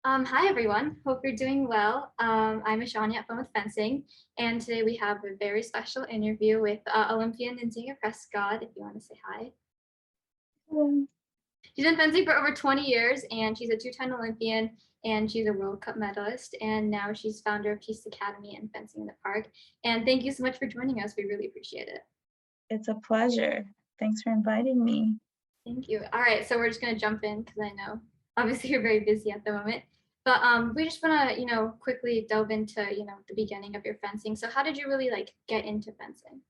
Hi everyone, hope you're doing well. I'm Ashani at Fun with Fencing, and today we have a very special interview with Olympian Nzingha Prescod, if you want to say hi. Um, She's been fencing for over 20 years, and she's a two-time Olympian, and she's a World Cup medalist, and now she's founder of PISTE Academy and Fencing in the Park. And thank you so much for joining us. We really appreciate it. It's a pleasure. Thanks for inviting me. Thank you. All right, so we're just gonna jump in because I know obviously you're very busy at the moment. But we just wanna, quickly delve into, the beginning of your fencing. So how did you really like get into fencing?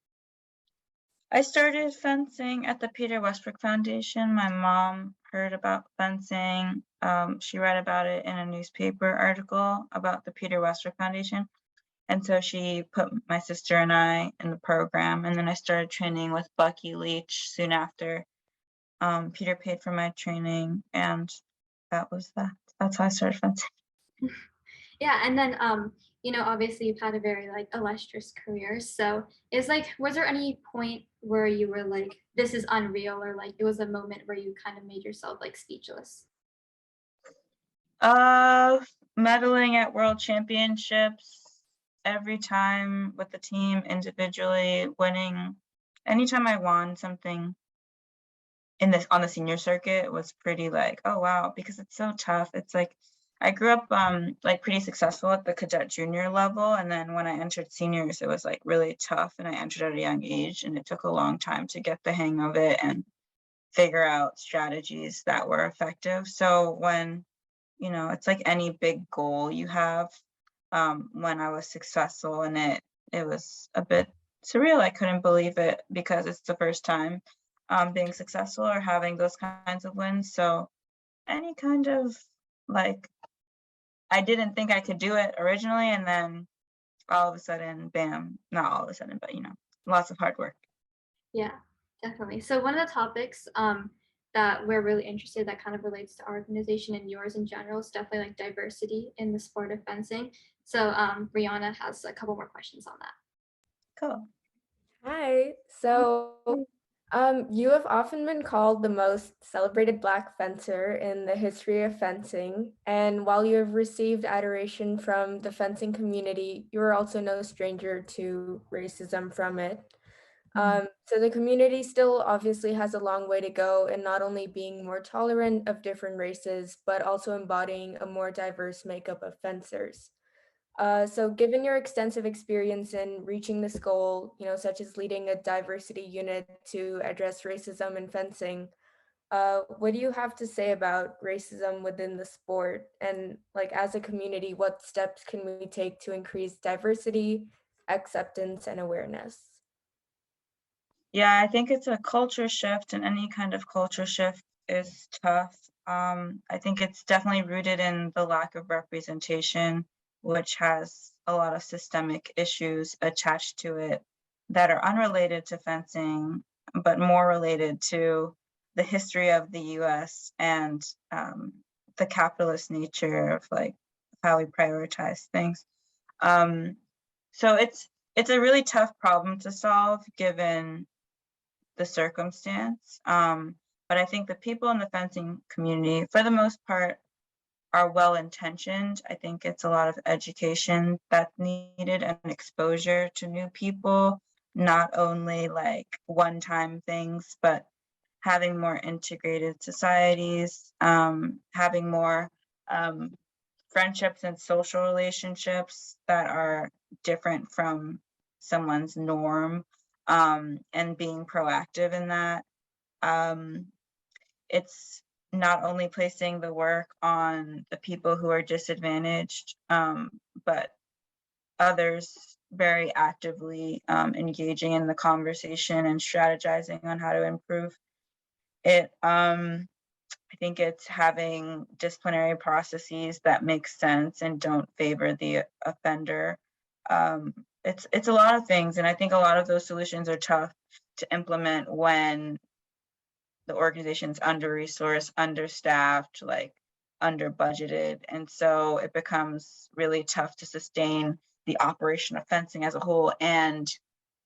I started fencing at the Peter Westbrook Foundation. My mom heard about fencing. She read about it in a newspaper article about the Peter Westbrook Foundation. And so she put my sister and I in the program. And then I started training with Bucky Leach soon after. Peter paid for my training, and that was that. That's how I started fencing. Yeah, and then obviously you've had a very like illustrious career. So is like, was there any point where you were like, this is unreal, or like it was a moment where you kind of made yourself like speechless? Uh, Medaling at world championships every time with the team, individually, winning. Anytime I won something in this on the senior circuit was pretty like, oh wow, because it's so tough. It's like I grew up like pretty successful at the cadet junior level, and then when I entered seniors, it was like really tough, and I entered at a young age, and it took a long time to get the hang of it and figure out strategies that were effective. So when it's like any big goal you have. When I was successful in it, it was a bit surreal. I couldn't believe it because it's the first time being successful or having those kinds of wins. So any kind of like, I didn't think I could do it originally, and then all of a sudden, bam! Not all of a sudden, but lots of hard work. Yeah, definitely. So one of the topics that we're really interested that kind of relates to our organization and yours in general is definitely like diversity in the sport of fencing. So Brianna has a couple more questions on that. Cool. Hi. You have often been called the most celebrated Black fencer in the history of fencing, and while you have received adoration from the fencing community, you are also no stranger to racism from it. So the community still obviously has a long way to go in not only being more tolerant of different races, but also embodying a more diverse makeup of fencers. So given your extensive experience in reaching this goal, such as leading a diversity unit to address racism in fencing, what do you have to say about racism within the sport? And like as a community, what steps can we take to increase diversity, acceptance, and awareness? Yeah, I think it's a culture shift, and any kind of culture shift is tough. I think it's definitely rooted in the lack of representation, which has a lot of systemic issues attached to it that are unrelated to fencing, but more related to the history of the US and the capitalist nature of like how we prioritize things. Um, so it's a really tough problem to solve given the circumstance. But I think the people in the fencing community, for the most part, are well intentioned. I think it's a lot of education that's needed and exposure to new people, not only like one time things, but having more integrated societies, having more um, friendships and social relationships that are different from someone's norm, and being proactive in that. Um, it's not only placing the work on the people who are disadvantaged, but others very actively engaging in the conversation and strategizing on how to improve it. I think it's having disciplinary processes that make sense and don't favor the offender. Um, it's a lot of things, and I think a lot of those solutions are tough to implement when the organization's under-resourced, understaffed, like under budgeted, and so it becomes really tough to sustain the operation of fencing as a whole and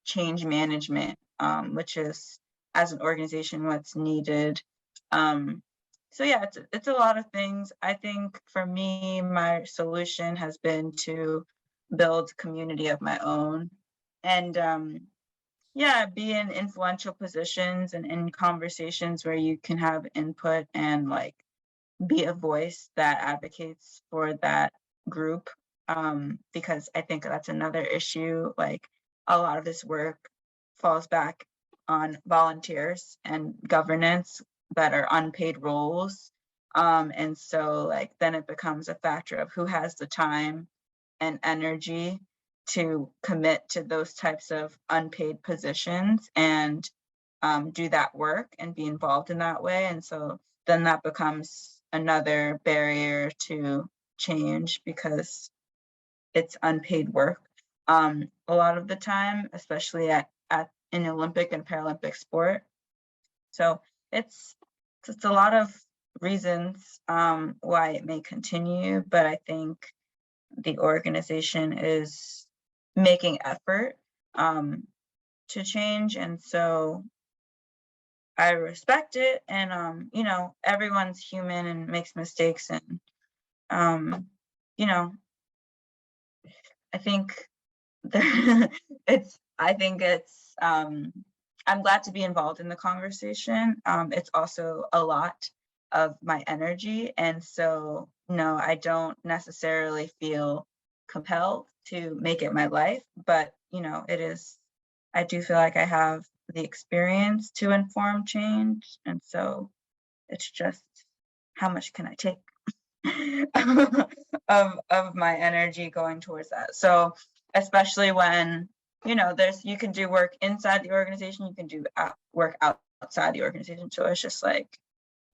change management, which is as an organization what's needed. Um, so yeah, it's a lot of things. I think for me, my solution has been to build community of my own, and yeah, be in influential positions and in conversations where you can have input and like be a voice that advocates for that group. Because I think that's another issue. Like a lot of this work falls back on volunteers and governance that are unpaid roles. And so like then it becomes a factor of who has the time and energy to commit to those types of unpaid positions and do that work and be involved in that way. And so then that becomes another barrier to change because it's unpaid work a lot of the time, especially at in Olympic and Paralympic sport. So it's a lot of reasons why it may continue, but I think the organization is making effort to change, and so I respect it. And you know, everyone's human and makes mistakes, and you know, I think there, I'm glad to be involved in the conversation. It's also a lot of my energy, and so no, I don't necessarily feel compelled to make it my life, but you know, it is, I do feel like I have the experience to inform change, and so it's just how much can I take of my energy going towards that. So especially when, you know, you can do work inside the organization, you can do work outside the organization. So it's just like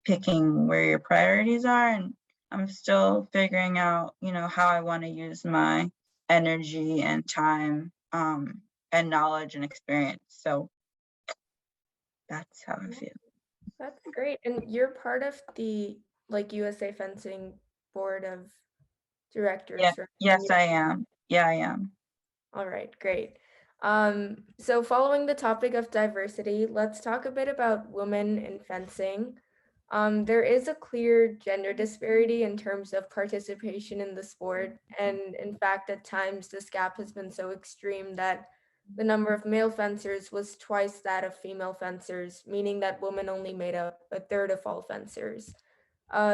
picking where your priorities are, and I'm still figuring out, you know, how I want to use my energy and time and knowledge and experience. So that's how I feel. That's great. And you're part of the like USA Fencing board of Yeah, directors, right? yes, I am. Yeah, I am. All right, great. So following the topic of diversity, let's talk a bit about women in fencing. There is a clear gender disparity in terms of participation in the sport, and in fact, at times this gap has been so extreme that the number of male fencers was twice that of female fencers, meaning that women only made up a third of all fencers.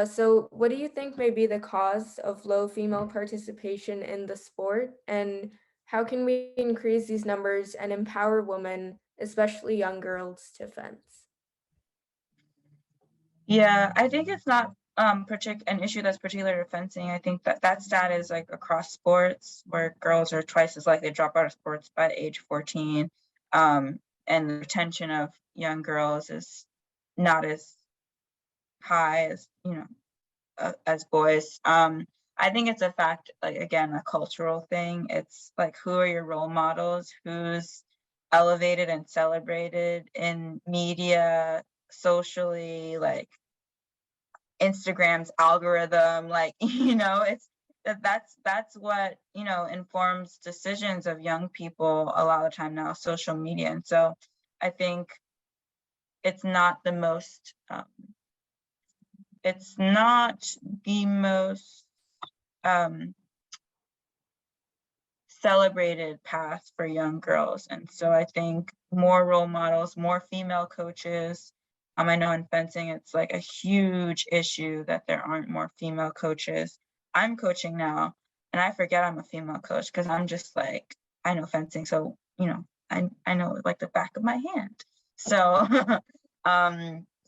So what do you think may be the cause of low female participation in the sport, and how can we increase these numbers and empower women, especially young girls, to fence? Yeah, I think it's not an issue that's particular to fencing. I think that stat is like across sports where girls are twice as likely to drop out of sports by age 14. And the retention of young girls is not as high as, you know, as boys. I think it's a fact, like again, a cultural thing. It's like, who are your role models? Who's elevated and celebrated in media, socially, like Instagram's algorithm, like, you know, that's what, you know, informs decisions of young people a lot of the time now, social media. And so I think it's not the most it's not the most um celebrated path for young girls. And so I think more role models, more female coaches. I know in fencing, it's like a huge issue that there aren't more female coaches. I'm coaching now and I forget I'm a female coach because I'm just like, I know fencing. So, you know, I know it like the back of my hand. So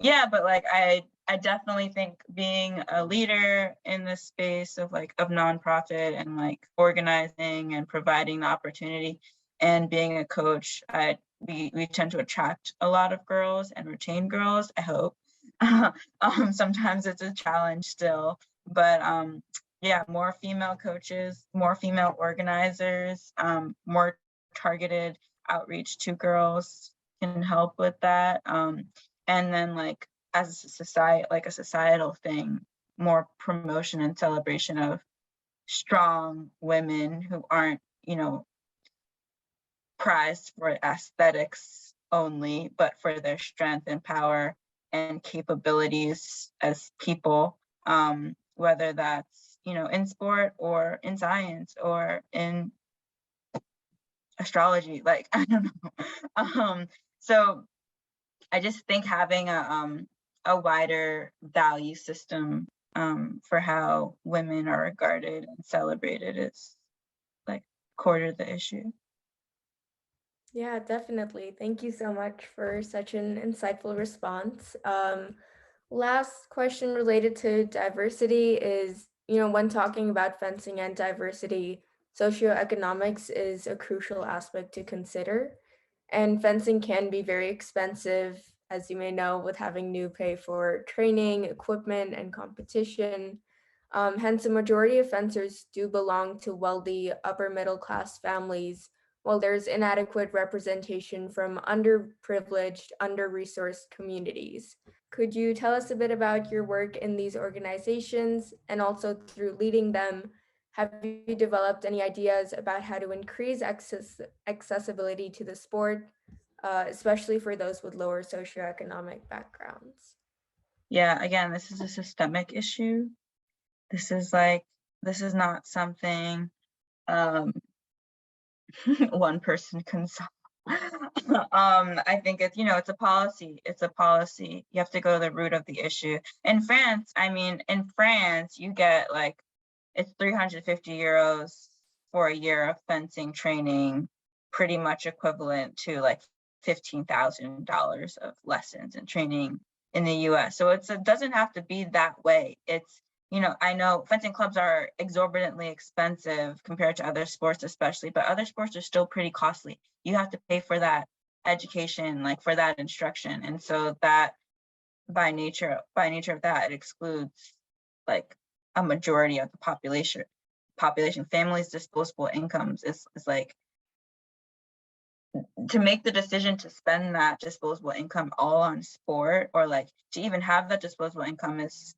yeah, but like I definitely think being a leader in this space of like of nonprofit and like organizing and providing the opportunity and being a coach, we tend to attract a lot of girls and retain girls, I hope. Sometimes it's a challenge still, but yeah, more female coaches, more female organizers, more targeted outreach to girls can help with that. And then like as a society, like a societal thing, more promotion and celebration of strong women who aren't, you know, prized for aesthetics only, but for their strength and power and capabilities as people, whether that's, in sport or in science or in astrology, like, I don't know. So I just think having a wider value system for how women are regarded and celebrated is like core to the issue. Yeah, definitely. Thank you so much for such an insightful response. Last question related to diversity is, when talking about fencing and diversity, socioeconomics is a crucial aspect to consider. And fencing can be very expensive, as you may know, with having new pay for training, equipment, and competition. Hence, a majority of fencers do belong to wealthy upper middle class families, while there's inadequate representation from underprivileged, under-resourced communities. Could you tell us a bit about your work in these organizations, and also through leading them, have you developed any ideas about how to increase accessibility to the sport, especially for those with lower socioeconomic backgrounds? Yeah, again, this is a systemic issue. This is not something one person can solve. I think it's a policy. It's a policy. You have to go to the root of the issue. In France, you get it's 350 euros for a year of fencing training, pretty much equivalent to like $15,000 of lessons and training in the US. So it doesn't have to be that way. I know fencing clubs are exorbitantly expensive compared to other sports, especially, but other sports are still pretty costly. You have to pay for that education, like for that instruction. And so that by nature of that, it excludes like a majority of the population. Families' disposable incomes is like, to make the decision to spend that disposable income all on sport, or like to even have that disposable income is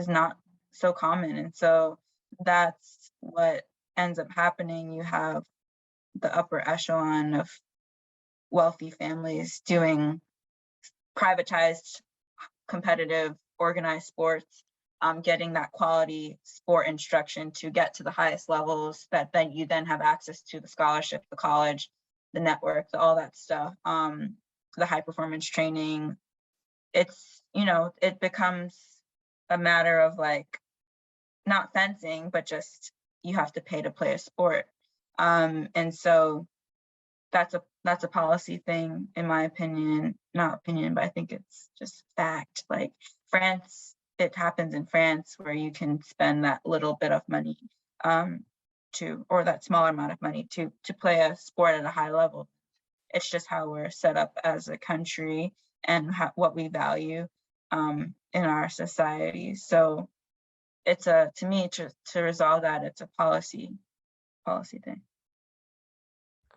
not so common. And so that's what ends up happening. You have the upper echelon of wealthy families doing privatized, competitive, organized sports, getting that quality sport instruction to get to the highest levels, that then you then have access to the scholarship, the college, the network, all that stuff, the high performance training. It becomes a matter of like not fencing, but just you have to pay to play a sport. And so that's a policy thing, in my opinion, not opinion, but I think it's just fact. Like France, it happens in France where you can spend that little bit of money or that smaller amount of money to play a sport at a high level. It's just how we're set up as a country and what we value in our society. So it's to me, to resolve that, it's a policy thing.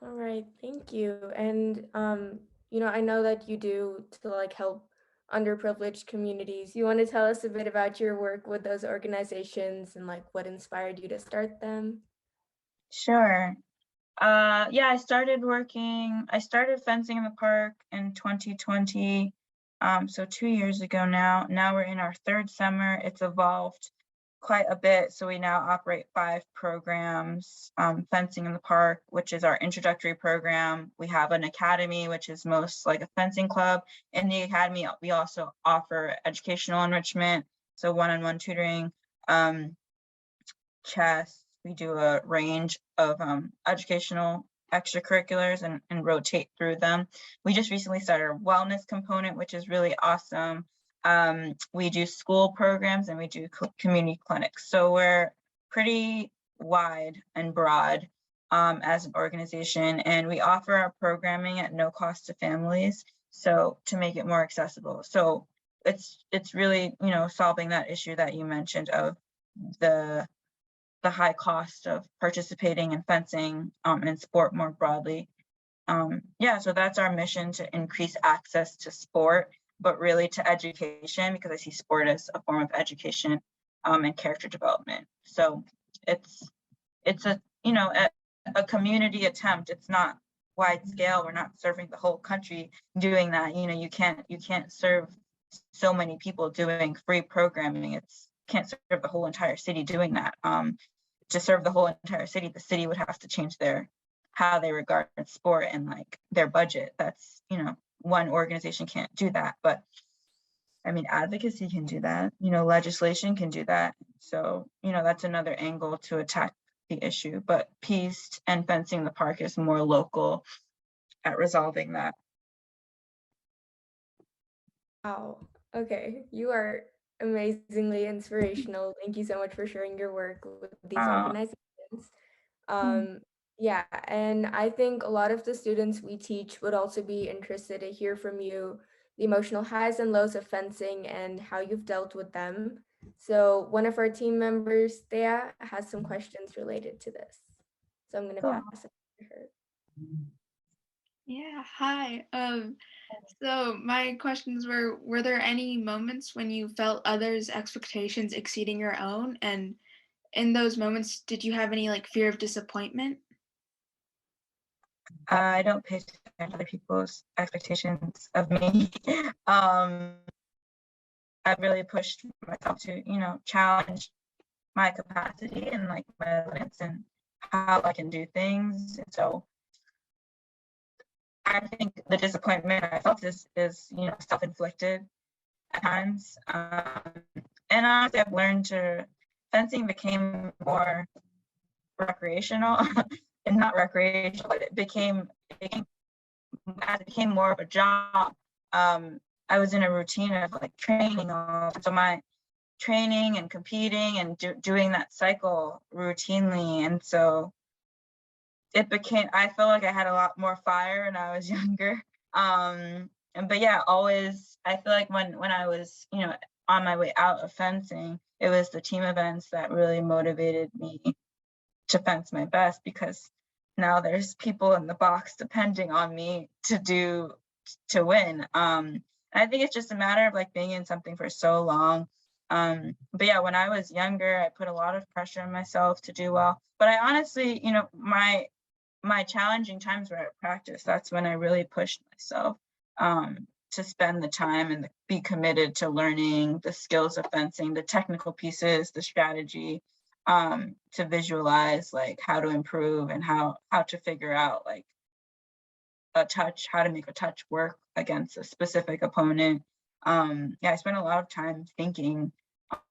All right, thank you. And I know that you do to like help underprivileged communities. You want to tell us a bit about your work with those organizations and like what inspired you to start them? Sure. Yeah, I started fencing in the park in 2020. So 2 years ago now. Now we're in our third summer. It's evolved quite a bit. So we now operate 5 programs, fencing in the park, which is our introductory program. We have an academy, which is most like a fencing club. In the academy, we also offer educational enrichment, so one-on-one tutoring, chess. We do a range of educational extracurriculars and rotate through them. We just recently started a wellness component, which is really awesome. We do school programs and we do community clinics. So we're pretty wide and broad as an organization, and we offer our programming at no cost to families, so to make it more accessible. So it's really, solving that issue that you mentioned of the high cost of participating in fencing and sport more broadly. So that's our mission, to increase access to sport, but really to education, because I see sport as a form of education and character development. So it's a community attempt. It's not wide scale. We're not serving the whole country doing that. You can't serve so many people doing free programming. It's can't serve the whole entire city doing that. To serve the whole entire city, the city would have to change how they regard sport and like their budget. That's, one organization can't do that, but I mean, advocacy can do that, legislation can do that. So, that's another angle to attack the issue, but PISTE and fencing the park is more local at resolving that. Wow. Okay. You are amazingly inspirational. Thank you so much for sharing your work with these organizations. Yeah, and I think a lot of the students we teach would also be interested to hear from you the emotional highs and lows of fencing and how you've dealt with them. So one of our team members, Thea, has some questions related to this. So I'm going to Cool. pass it to her. Yeah, hi. So my questions were there any moments when you felt others' expectations exceeding your own? And in those moments, did you have any like fear of disappointment? I don't pay attention to other people's expectations of me. I've really pushed myself to, challenge my capacity and like my limits and how I can do things. And so I think the disappointment I felt is self-inflicted at times. And honestly, I've learned fencing became more recreational and not recreational, but it became more of a job. I was in a routine of like training, so my training and competing and doing that cycle routinely, and so I feel like I had a lot more fire when I was younger. But yeah, always I feel like when I was on my way out of fencing, it was the team events that really motivated me to fence my best, because now there's people in the box depending on me to win. I think it's just a matter of like being in something for so long. But yeah, when I was younger, I put a lot of pressure on myself to do well. But I honestly, my challenging times were at practice. That's when I really pushed myself to spend the time and be committed to learning the skills of fencing, the technical pieces, the strategy, to visualize like how to improve and how to figure out like how to make a touch work against a specific opponent. Yeah, I spent a lot of time thinking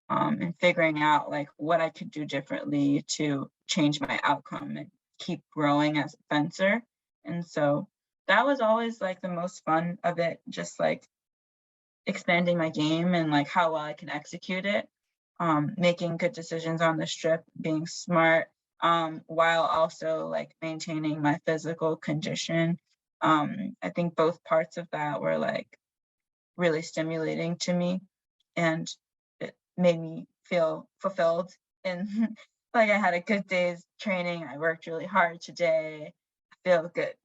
and figuring out like what I could do differently to change my outcome and keep growing as a fencer. And so that was always like the most fun of it, just like expanding my game and like how well I can execute it, making good decisions on the strip, being smart, while also like maintaining my physical condition. I think both parts of that were like really stimulating to me, and it made me feel fulfilled and like I had a good day's training. I worked really hard today. I feel good.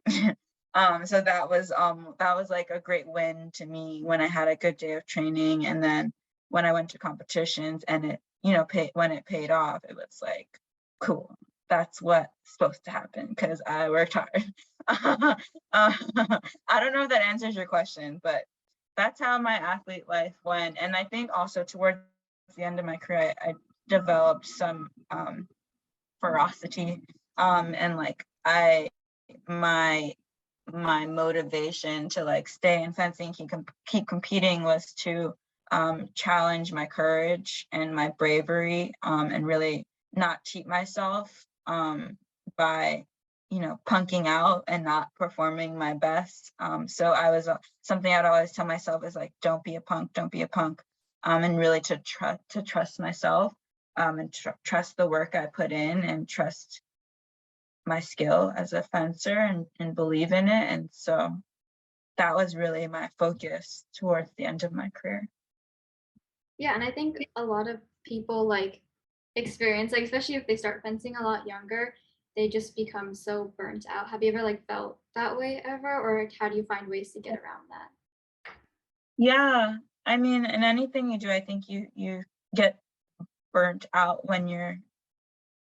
So that was like a great win to me when I had a good day of training, and then when I went to competitions and it when it paid off, it was like cool. That's what's supposed to happen because I worked hard. I don't know if that answers your question, but that's how my athlete life went. And I think also towards the end of my career, I developed some ferocity, and like my motivation to like stay in fencing, keep competing, was to challenge my courage and my bravery, and really not cheat myself by punking out and not performing my best. So I was something I'd always tell myself is like, don't be a punk, and really to trust myself, and trust the work I put in, and trust my skill as a fencer, and believe in it. And so that was really my focus towards the end of my career. Yeah, and I think a lot of people like experience, like especially if they start fencing a lot younger, they just become so burnt out. Have you ever like felt that way ever, or how do you find ways to get around that? Yeah, I mean, in anything you do, I think you get burnt out when you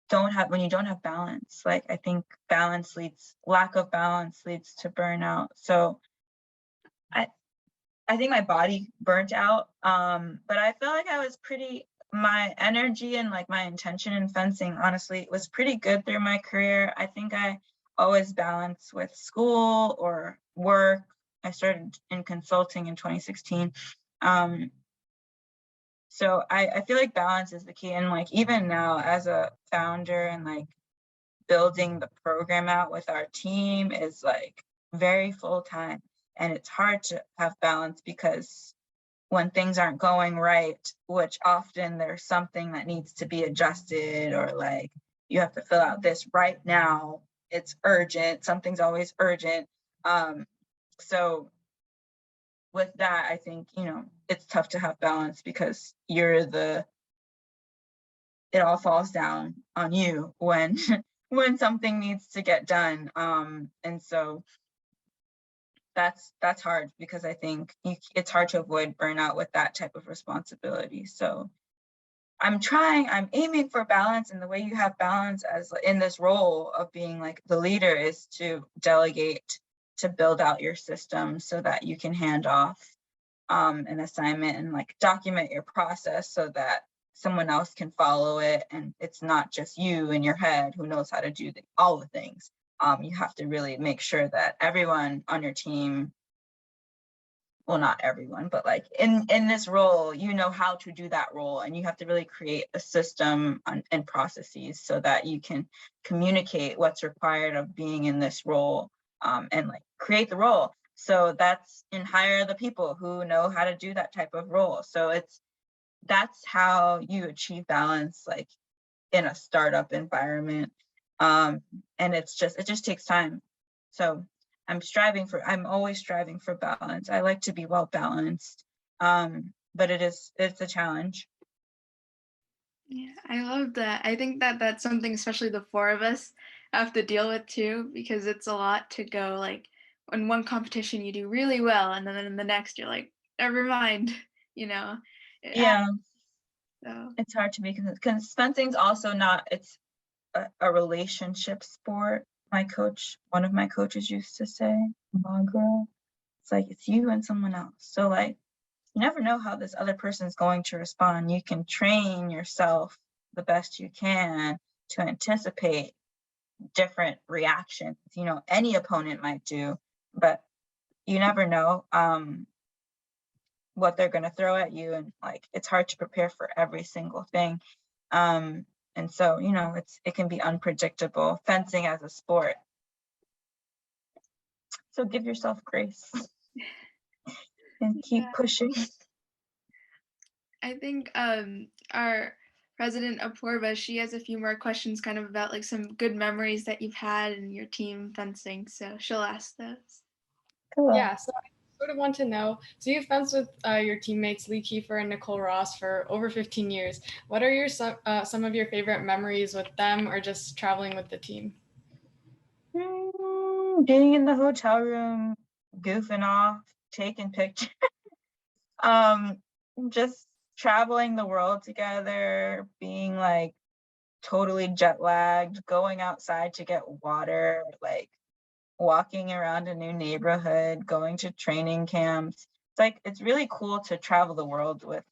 don't have balance. Like I think lack of balance leads to burnout. So I think my body burnt out. But I felt like I was my energy and like my intention in fencing, honestly, was pretty good through my career. I think I always balance with school or work. I started in consulting in 2016. So I feel like balance is the key. And like even now as a founder and like building the program out with our team is like very full time. And it's hard to have balance because when things aren't going right, which often there's something that needs to be adjusted, or like you have to fill out this right now, it's urgent, something's always urgent. So with that, I think, it's tough to have balance because it all falls down on you when when something needs to get done. And so that's hard because I think it's hard to avoid burnout with that type of responsibility. So I'm aiming for balance, and the way you have balance as in this role of being like the leader is to delegate, to build out your system so that you can hand off an assignment and like document your process so that someone else can follow it, and it's not just you in your head who knows how to do all the things. You have to really make sure that everyone on your team, well, not everyone, but like in this role, you know how to do that role, and you have to really create a system and processes so that you can communicate what's required of being in this role, and like create the role. So hire the people who know how to do that type of role. So that's how you achieve balance, like in a startup environment. And it just takes time. So I'm always striving for balance. I like to be well balanced, but it's a challenge. Yeah, I love that. I think that that's something especially the four of us have to deal with too, because it's a lot to go like in one competition you do really well, and then in the next you're like, never mind, you know. Yeah, So it's hard to be because fencing's also not. It's a relationship sport. One of my coaches used to say, Magra, it's like it's you and someone else. So like you never know how this other person is going to respond. You can train yourself the best you can to anticipate different reactions, any opponent might do, but you never know what they're going to throw at you, and like it's hard to prepare for every single thing. And so, it can be unpredictable, fencing as a sport. So give yourself grace and keep pushing. I think our president Apoorva, she has a few more questions kind of about like some good memories that you've had in your team fencing. So she'll ask those. Cool. Yeah, so I sort of want to know, so you've fenced with your teammates Lee Kiefer and Nicole Ross for over 15 years. What are some of your favorite memories with them, or just traveling with the team? Being in the hotel room, goofing off, taking pictures. Just traveling the world together, being like totally jet lagged, going outside to get water, like walking around a new neighborhood, going to training camps. It's really cool to travel the world with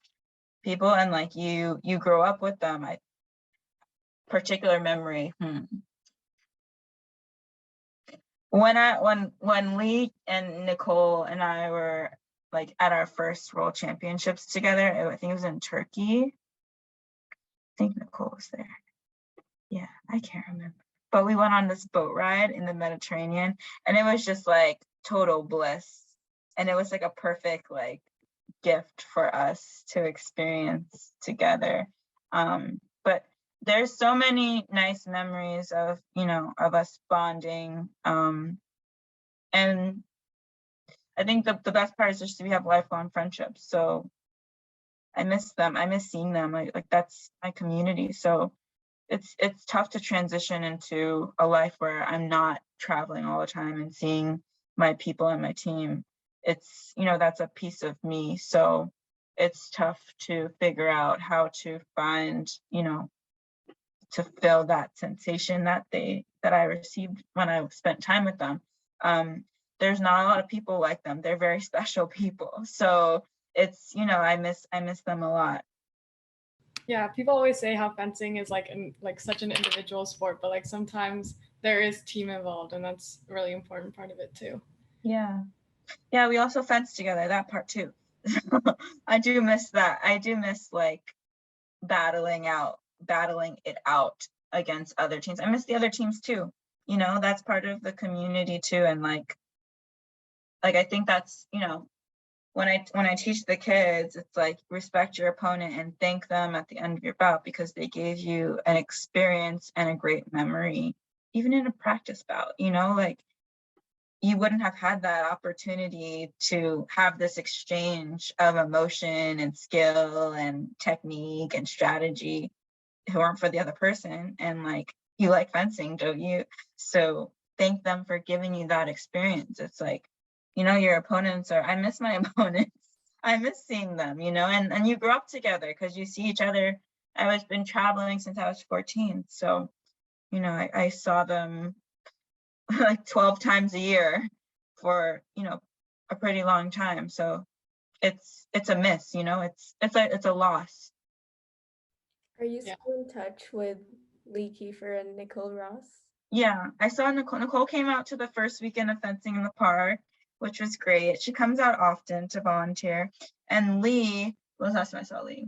people, and like you grow up with them. Particular memory. When Lee and Nicole and I were like at our first World Championships together, I think it was in Turkey. I think Nicole was there. Yeah, I can't remember. But we went on this boat ride in the Mediterranean, and it was just like total bliss. And it was like a perfect like gift for us to experience together. But there's so many nice memories of, of us bonding. And I think the best part is just we have lifelong friendships. So I miss them. I miss seeing them. Like that's my community. So it's tough to transition into a life where I'm not traveling all the time and seeing my people and my team. It's, that's a piece of me. So it's tough to figure out how to find, to feel that sensation that I received when I spent time with them. there's not a lot of people like them. They're very special people. So it's, you know, I miss them a lot. Yeah, people always say how fencing is like such an individual sport, but like sometimes there is team involved, and that's a really important part of it too. Yeah. Yeah, we also fence together, that part too. I do miss that. I do miss like battling it out against other teams. I miss the other teams too. You know, that's part of the community too. And like I think that's, you know, when I teach the kids, it's like respect your opponent and thank them at the end of your bout because they gave you an experience and a great memory, even in a practice bout, you know, like you wouldn't have had that opportunity to have this exchange of emotion and skill and technique and strategy who aren't for the other person. And like, you like fencing, don't you? So thank them for giving you that experience. It's like, you know, your opponents are, I miss my opponents. I miss seeing them, you know, and you grow up together because you see each other. I've been traveling since I was 14. So, you know, I saw them like 12 times a year for, you know, a pretty long time. So it's a miss, you know, it's a loss. Are you still in touch with Lee Kiefer and Nicole Ross? Yeah, I saw Nicole. Nicole came out to the first weekend of fencing in the park, which was great. She comes out often to volunteer. And Lee, when was the last time I saw Lee?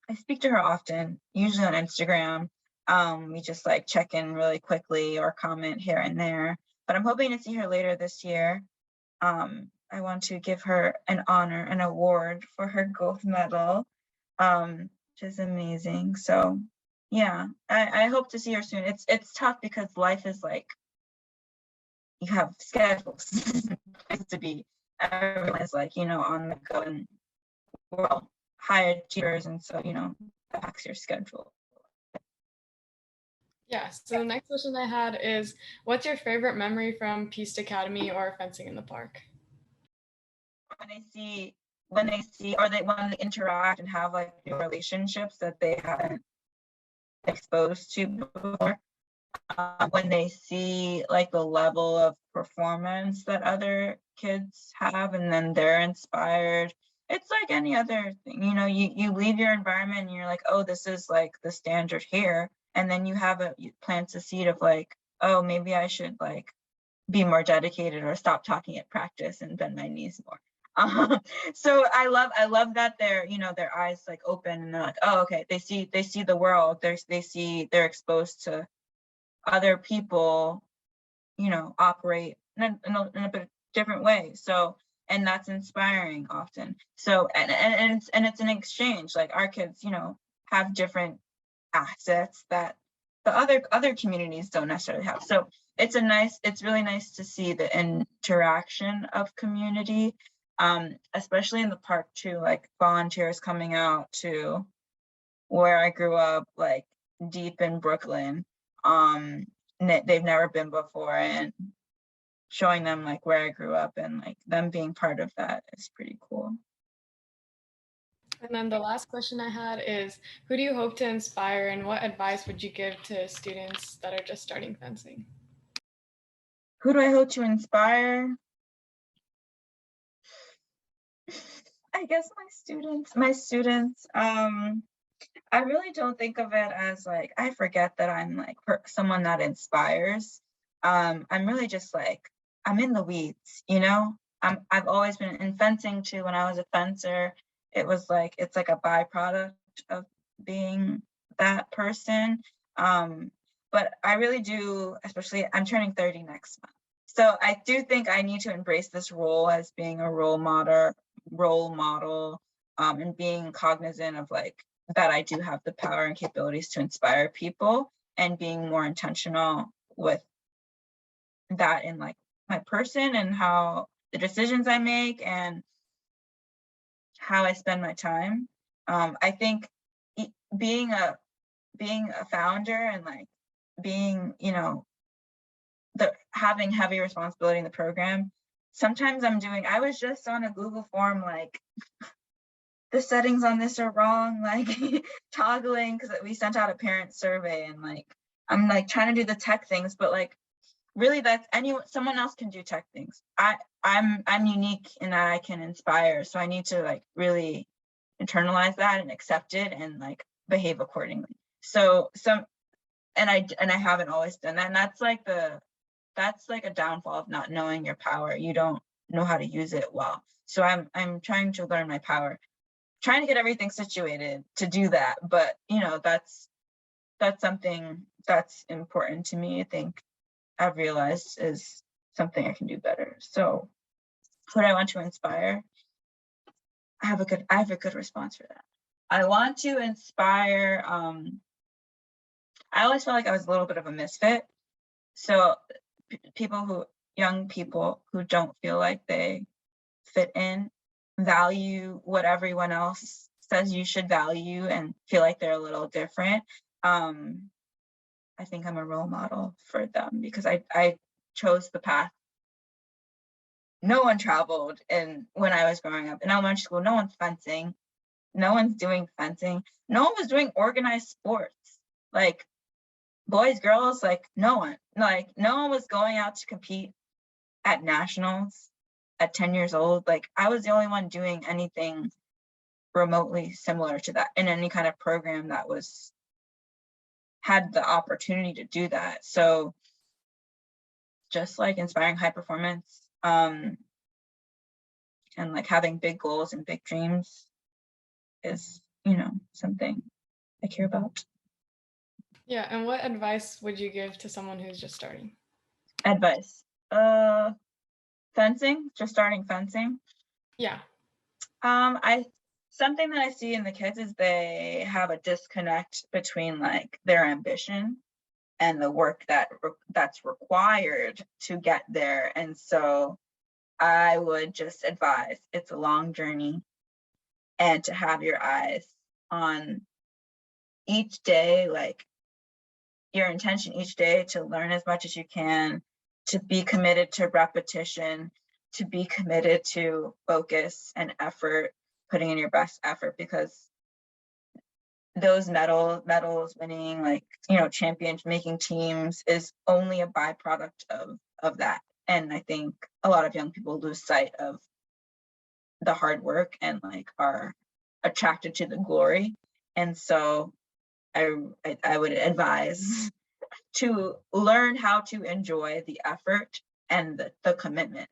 I speak to her often, usually on Instagram. We just like check in really quickly or comment here and there. But I'm hoping to see her later this year. I want to give her an honor, an award for her gold medal, which is amazing. So yeah, I hope to see her soon. It's tough because life is like, you have schedules to be. Everyone is like, you know, on the go, and we're all hired cheaters, and so, you know, that affects your schedule. Yeah, so the next question I had is, what's your favorite memory from PISTE Academy or fencing in the park? When they interact and have like new relationships that they haven't exposed to before, when they see like the level of performance that other kids have and then they're inspired. It's like any other thing, you know, you leave your environment and you're like, oh, this is like the standard here, and then you plant a seed of like, oh, maybe I should like be more dedicated or stop talking at practice and bend my knees more. So I love that they're, you know, their eyes like open and they're like, oh, okay, they see the world. They're exposed to other people, you know, operate in a bit different way. So, and that's inspiring often. So, and it's an exchange. Like our kids, you know, have different assets that the other communities don't necessarily have. So it's really nice to see the interaction of community, especially in the park too, like volunteers coming out to where I grew up, like deep in Brooklyn. They've never been before, and showing them like where I grew up and like them being part of that is pretty cool. And then the last question I had is, who do you hope to inspire, and what advice would you give to students that are just starting fencing? Who do I hope to inspire? I guess my students. I really don't think of it as like, I forget that I'm like someone that inspires. I'm really just like, I'm in the weeds, you know? I've always been in fencing too. When I was a fencer, it was like, it's like a byproduct of being that person. But I really do, especially I'm turning 30 next month. So I do think I need to embrace this role as being a role model, and being cognizant of like, that I do have the power and capabilities to inspire people, and being more intentional with that in like my person and how the decisions I make and how I spend my time. I think being a founder and like being, you know, having heavy responsibility in the program, sometimes I was just on a Google form like, the settings on this are wrong, like toggling, because we sent out a parent survey, and like I'm like trying to do the tech things, but like really that's someone else can do tech things. I'm unique in that I can inspire. So I need to like really internalize that and accept it and like behave accordingly. So and I haven't always done that. And that's like a downfall of not knowing your power. You don't know how to use it well. So I'm trying to learn my power, trying to get everything situated to do that. But you know, that's something that's important to me. I think I've realized is something I can do better. So what I want to inspire, I have a good response for that. I want to inspire, I always felt like I was a little bit of a misfit. So young people who don't feel like they fit in, value what everyone else says you should value and feel like they're a little different. I think I'm a role model for them because I chose the path no one traveled. And when I was growing up in elementary school, no one's fencing, no one's doing fencing, no one was doing organized sports, like boys, girls, like no one was going out to compete at nationals at 10 years old. Like I was the only one doing anything remotely similar to that in any kind of program that had the opportunity to do that. So just like inspiring high performance, and like having big goals and big dreams is, you know, something I care about. Yeah, and what advice would you give to someone who's just starting? Advice, fencing, just starting fencing. Yeah. Something that I see in the kids is they have a disconnect between like their ambition and the work that's required to get there. And so I would just advise it's a long journey and to have your eyes on each day, like your intention each day to learn as much as you can, to be committed to repetition, to be committed to focus and effort, putting in your best effort, because those medals, winning, like, you know, champions, making teams is only a byproduct of that. And I think a lot of young people lose sight of the hard work and like are attracted to the glory. And so I would advise to learn how to enjoy the effort and the commitment.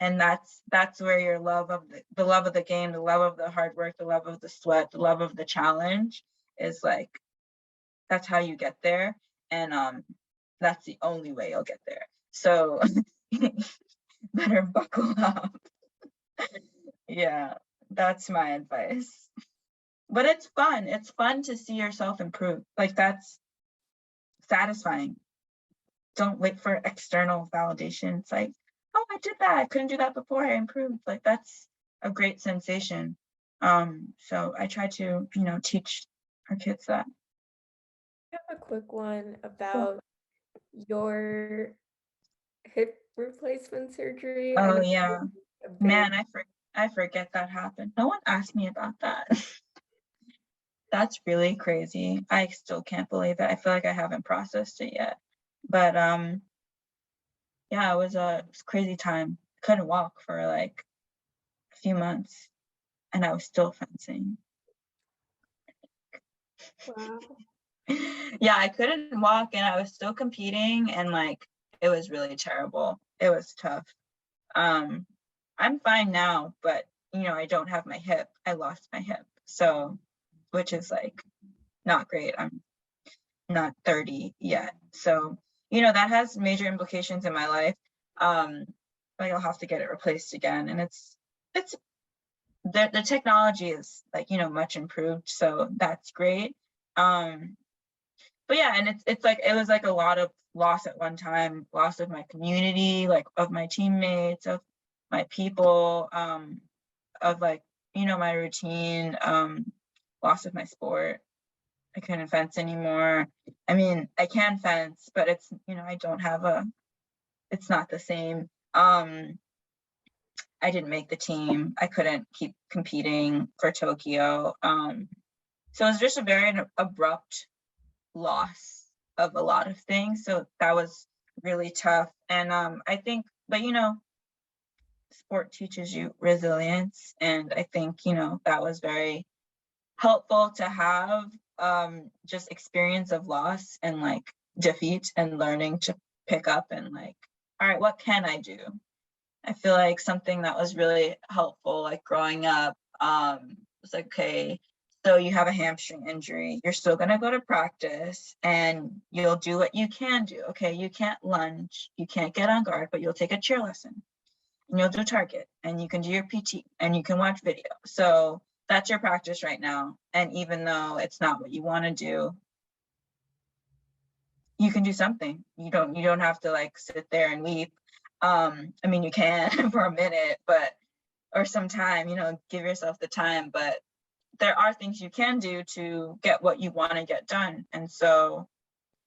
And that's where your love of the love of the game, the love of the hard work, the love of the sweat, the love of the challenge is like, that's how you get there. And that's the only way you'll get there. So better buckle up. Yeah, that's my advice. But it's fun. It's fun to see yourself improve. Like that's satisfying. Don't wait for external validation. It's like, oh, I did that. I couldn't do that before. I improved. Like that's a great sensation. So I try to, you know, teach our kids that. I have a quick one about your hip replacement surgery. Oh yeah, man, Big... I forget that happened. No one asked me about that. That's really crazy. I still can't believe it. I feel like I haven't processed it yet. But yeah, it was a crazy time. Couldn't walk for like a few months, and I was still fencing. Wow. Yeah, I couldn't walk, and I was still competing, and like it was really terrible. It was tough. I'm fine now, but you know, I don't have my hip. I lost my hip, so which is like not great. I'm not 30 yet, so you know that has major implications in my life. Like I'll have to get it replaced again, and it's the technology is like, you know, much improved, so that's great. But yeah, and it's like it was like a lot of loss at one time, loss of my community, like of my teammates, of my people, of like, you know, my routine, loss of my sport. I couldn't fence anymore. I mean, I can fence, but it's, you know, I don't have it's not the same. I didn't make the team. I couldn't keep competing for Tokyo. So it was just a very abrupt loss of a lot of things. So that was really tough. And I think, but sport teaches you resilience, and I think that was very helpful to have, just experience of loss and like defeat, and learning to pick up and like, all right, what can I do? I feel like something that was really helpful, like growing up, was like, okay, so you have a hamstring injury, you're still gonna go to practice and you'll do what you can do. Okay, you can't lunge, you can't get on guard, but you'll take a cheer lesson and you'll do target and you can do your PT and you can watch video. So that's your practice right now. And even though it's not what you want to do, you can do something. You don't have to like sit there and weep. I mean, you can for a minute, but, or some time, give yourself the time, but there are things you can do to get what you want to get done. And so,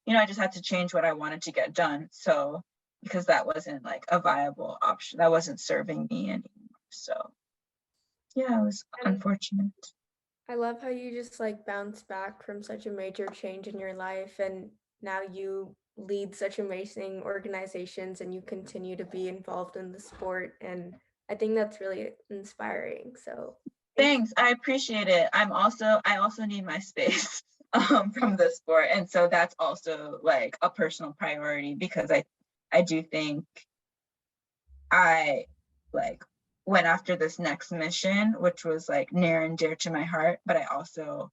I just had to change what I wanted to get done. So, because that wasn't like a viable option, that wasn't serving me anymore. So yeah, it was unfortunate. I love how you just like bounced back from such a major change in your life, and now you lead such amazing organizations and you continue to be involved in the sport, and I think that's really inspiring. So thanks, I appreciate it. I also need my space from the sport, and so that's also like a personal priority, because I do think I like went after this next mission, which was like near and dear to my heart, but I also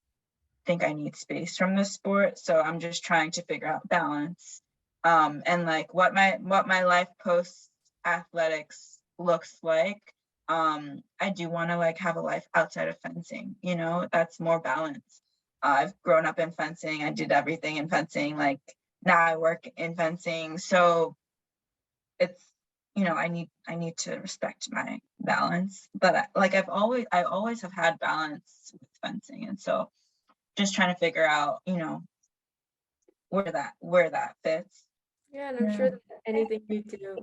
think I need space from the sport. So I'm just trying to figure out balance, and like what my life post athletics looks like. I do want to like have a life outside of fencing, that's more balanced. I've grown up in fencing, I did everything in fencing, like now I work in fencing, so it's, I need to respect my balance. But like I always have had balance with fencing, and so just trying to figure out, where that fits. yeah, and I'm sure that anything you do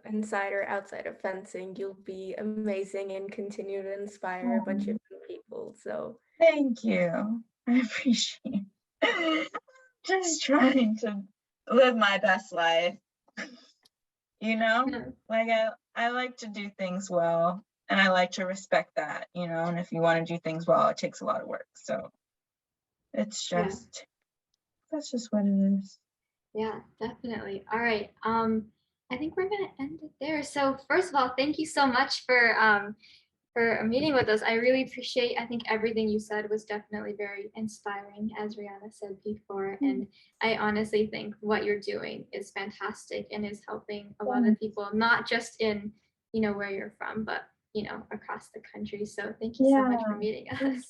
inside or outside of fencing, you'll be amazing and continue to inspire a bunch of new people. So Thank you. I appreciate it. Just trying to live my best life. Like I like to do things well, and I like to respect that, and if you want to do things well, it takes a lot of work. So it's just, that's just what it is. Yeah, definitely. All right. I think we're gonna end it there. So first of all, thank you so much for meeting with us. I really appreciate, I think everything you said was definitely very inspiring, as Rihanna said before. And I honestly think what you're doing is fantastic and is helping a lot of people, not just in, where you're from, but, across the country. So thank you so much for meeting us.